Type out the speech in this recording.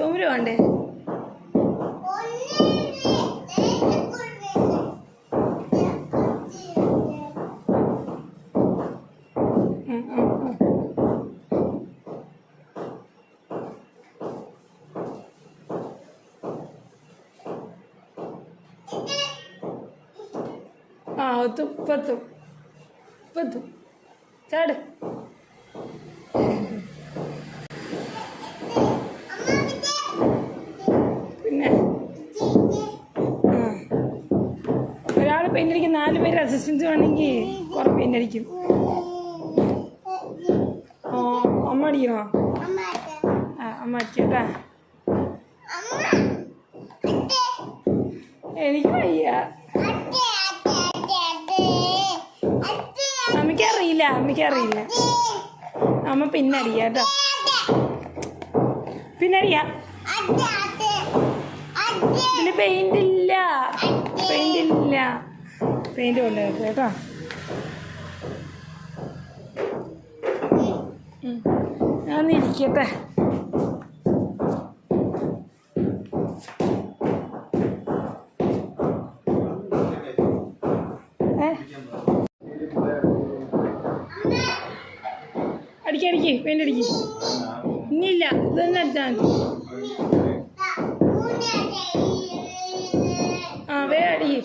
ചുമര് വേണ്ടേ? ആ പത്തും ചാട്. പിന്നെ ഒരാൾ പെയിൻ്റ് അടിക്കും, 4 പേര് അസിസ്റ്റൻസ് വേണമെങ്കിൽ കുറേ പെയിൻ്റ് അടിക്കും. അമ്മ അടിക്കണോ? അമ്മ അടിക്കട്ടാ. എനിക്ക് വയ്യ, അമ്മയ്ക്കറിയില്ല. അമ്മ പിന്നെ അടിക്കാം കേട്ടോ, പിന്നെ അടിക്കാം. ഇതില് പെയിന്റ് ഇല്ല. പെയിന്റ് കൊണ്ടുവരും കേട്ടോ. ഞാൻ ഇരിക്കട്ടെ. അടിക്ക് പെയിന്റ് അടിക്ക്. ഇനിയില്ല, ഇതൊന്നും അടിച്ചാൽ മതി. വേഗം അടിക്ക്.